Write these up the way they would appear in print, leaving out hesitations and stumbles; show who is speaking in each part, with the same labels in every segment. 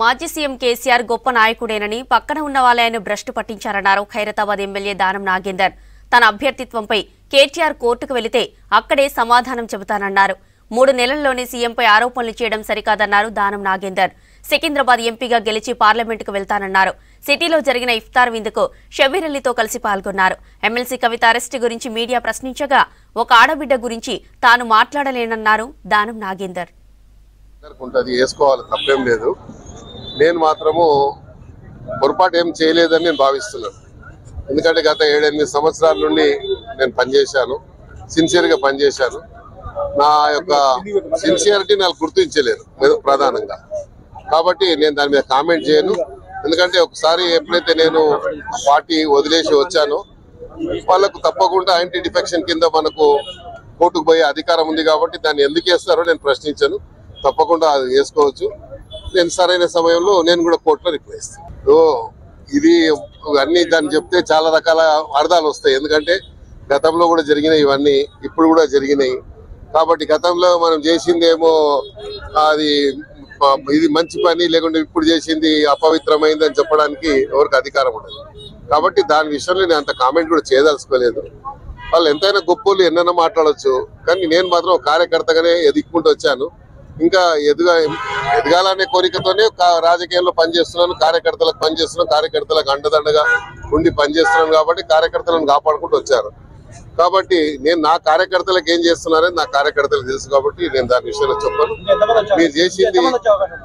Speaker 1: మాజీ సీఎం కేసీఆర్ గొప్ప నాయకుడేనని పక్కన ఉన్న వాళ్ళను భ్రష్టు పట్టించారన్నారు ఖైరతాబాద్ ఎమ్మెల్యే దానం నాగేందర్. తన అభ్యర్థిత్వంపై కేటీఆర్ కోర్టుకు వెళితే అక్కడే సమాధానం చెబుతానన్నారు. 3 నెలల్లోనే సీఎంపై ఆరోపణలు చేయడం సరికాదన్నారు దానం నాగేందర్. సికింద్రాబాద్ ఎంపీగా గెలిచి పార్లమెంటుకు వెళ్తానన్నారు. సిటీలో జరిగిన ఇఫ్తార్ విందుకు షబీర్ అలీతో కలిసి పాల్గొన్నారు. ఎమ్మెల్సీ కవిత అరెస్టు గురించి మీడియా ప్రశ్నించగా ఒక ఆడబిడ్డ గురించి తాను మాట్లాడలేనన్నారు దానం నాగేందర్.
Speaker 2: తప్పేం లేదు, నేను మాత్రము పొరపాటు ఏం చేయలేదని నేను భావిస్తున్నాను. ఎందుకంటే గత 7-8 సంవత్సరాల నుండి నేను పనిచేశాను, సిన్సియర్గా పనిచేశాను. నా యొక్క సిన్సియారిటీ నాకు గుర్తించలేదు ప్రధానంగా, కాబట్టి నేను దాని మీద కామెంట్ చేయను. ఎందుకంటే ఒకసారి ఎప్పుడైతే నేను పార్టీ వదిలేసి వచ్చానో వాళ్ళకు తప్పకుండా యాంటీ డిఫెక్షన్ కింద మనకు కోర్టుకు పోయే అధికారం ఉంది. కాబట్టి దాన్ని ఎందుకు వేస్తారో నేను ప్రశ్నించాను. తప్పకుండా అది వేసుకోవచ్చు. నేను సరైన సమయంలో నేను కూడా కోర్టులో రిప్లై ఇస్తాను. ఇది అన్ని దాన్ని చెప్తే చాలా రకాల అర్థాలు వస్తాయి. ఎందుకంటే గతంలో కూడా జరిగినాయి, ఇవన్నీ ఇప్పుడు కూడా జరిగినాయి. కాబట్టి గతంలో మనం చేసిందేమో అది ఇది మంచి పని, లేకుంటే ఇప్పుడు చేసింది అపవిత్రమైంది అని చెప్పడానికి ఎవరికి అధికారం ఉండదు. కాబట్టి దాని విషయంలో నేను అంత కామెంట్ కూడా చేయదలుచుకోలేదు. వాళ్ళు ఎంతైనా గొప్పలు ఎన్నైనా మాట్లాడచ్చు, కానీ నేను మాత్రం కార్యకర్తగానే ఎదుక్కుంటూ వచ్చాను. ఇంకా ఎదగాలనే కోరికతోనే రాజకీయాల్లో పనిచేస్తున్నాను, కార్యకర్తలకు పనిచేస్తున్నాను, కార్యకర్తలకు అండదండగా ఉండి పనిచేస్తున్నాను. కాబట్టి కార్యకర్తలను కాపాడుకుంటూ వచ్చాను. కాబట్టి నేను నా కార్యకర్తలకు ఏం చేస్తున్నారని నా కార్యకర్తలకు తెలుసు. కాబట్టి నేను దాని విషయంలో చెప్పాను. మీరు చేసింది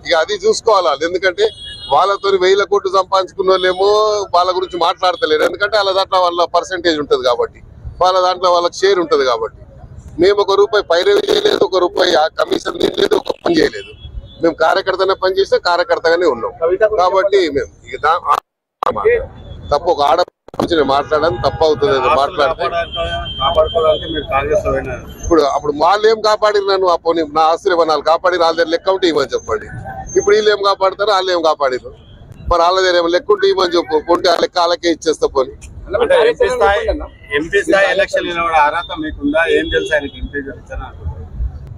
Speaker 2: ఇక అది చూసుకోవాలి. ఎందుకంటే వాళ్ళతో 1000 కోట్లు సంపాదించుకున్న వాళ్ళేమో వాళ్ళ గురించి మాట్లాడతలేరు. ఎందుకంటే వాళ్ళ దాంట్లో వాళ్ళ పర్సెంటేజ్ ఉంటుంది కాబట్టి, వాళ్ళ దాంట్లో వాళ్ళకి షేర్ ఉంటుంది. కాబట్టి మేము 1 రూపాయి పైరవి చేయలేదు, 1 రూపాయి కమిషన్ చేయలేదు, 1 పని చేయలేదు. మేము కార్యకర్తనే పనిచేస్తే కార్యకర్తగానే ఉన్నాం. కాబట్టి మేము తప్ప ఒక ఆడ నేను మాట్లాడాను, తప్పు అవుతుంది. మాట్లాడితే ఇప్పుడు అప్పుడు వాళ్ళు ఏం కాపాడిరు నన్ను, పోనీ నా ఆస్తులు ఏమన్నా కాపాడి వాళ్ళ దగ్గర లెక్క ఉంటే ఇవ్వని చెప్పండి. ఇప్పుడు వీళ్ళు ఏం కాపాడతారు, వాళ్ళు ఏం కాపాడిరు, మరి వాళ్ళ దగ్గర ఏమో లెక్క ఉంటే ఇవ్వని చెప్పు, కొంటే ఆ లెక్క వాళ్ళకే ఇచ్చేస్తా. పోనీ
Speaker 3: ఎంపీ స్థాయి ఎలక్షన్ అర్హత మీకుందా? ఏం తెలుసు ఆయనకి ఎంపీ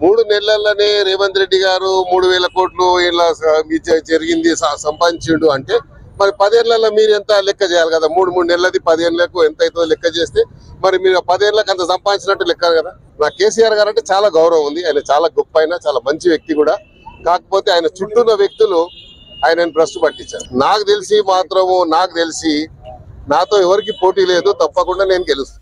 Speaker 2: 3 నెలల్లోనే రేవంత్ రెడ్డి గారు 3000 కోట్లు ఇలా జరిగింది సంపాదించిండు అంటే మరి 10 ఏళ్లలో మీరు ఎంత లెక్క చేయాలి కదా. 3 నెలలది 10 ఏళ్లకు ఎంత అవుతుందో లెక్క చేస్తే మరి మీరు 10 ఏళ్లకు అంత సంపాదించినట్టు లెక్క కదా. నాకు కేసీఆర్ గారు అంటే చాలా గౌరవం ఉంది. ఆయన చాలా గొప్ప, చాలా మంచి వ్యక్తి కూడా. కాకపోతే ఆయన చుట్టూ ఉన్న వ్యక్తులు ఆయనను భ్రష్టు పట్టించారు. నాకు తెలిసి నాతో ఎవరికి పోటీ లేదు. తప్పకుండా నేను గెలుస్తాను.